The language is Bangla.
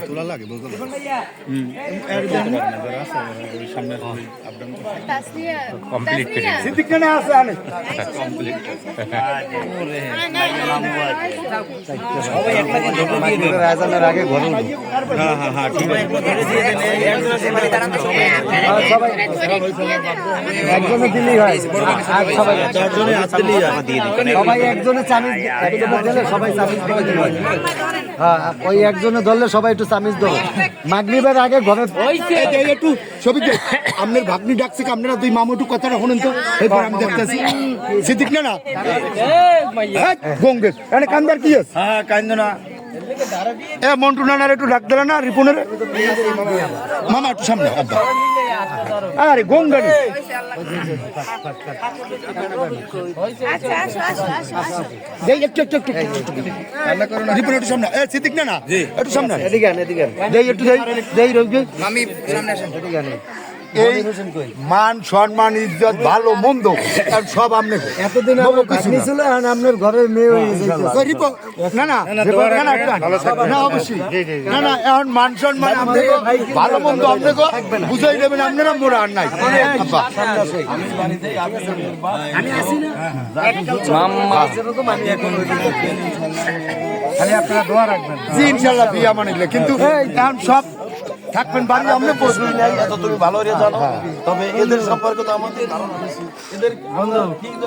তোলা লাগে বলতে রাজানের আগে ঘরে একজনে দিলেই হয়, সবাই একজনে চামিচ দিলে সবাই চামিচ দিলে হয়। হ্যাঁ, ওই একজনে ধরলে সবাই একটু চামিচ দেবো। মাগরিবের আগে ঘরে একটু ছবি আপনার ভাগ্নি ডাকছে, আপনারা দুই মামু একটু কথাটা শুনেন তো। এরপর আমি দেখতেছি সিদ্দিক না গঙ্গেশ এখানে কান্দার কি আছে? হ্যাঁ কান্দ না এ মন্টু নানার একটু ডাক দিলে না, রিপনের মামা একটু সামনে আব্বা। আরে গঙ্গারি একটু একটু একটু রিপন একটু সামনে, এ সিদ্দিক না একটু সামনে এদিকে একটু মামি সামনে আসেন। এই মান সম্মান ইজ্জত ভালো মন্দ সব আপনার এতদিন ছিল, আপনার ঘরের মেয়ে না না না অবশ্যই না না এখন মান সম্মান আপনাকে ভালো মন্দ আপনাকে বুঝাই দেবেন আপনারা, মোরা আর নাই। খালি আপনারা দোয়া রাখবেন জি ইনশাল্লাহ বিয়া মানিলে, কিন্তু এখন সব থাকবেন বাড়ি আমরা বসবেন। তুমি ভালো জানো, তবে এদের সম্পর্কে তো আমাদের এদের বন্ধু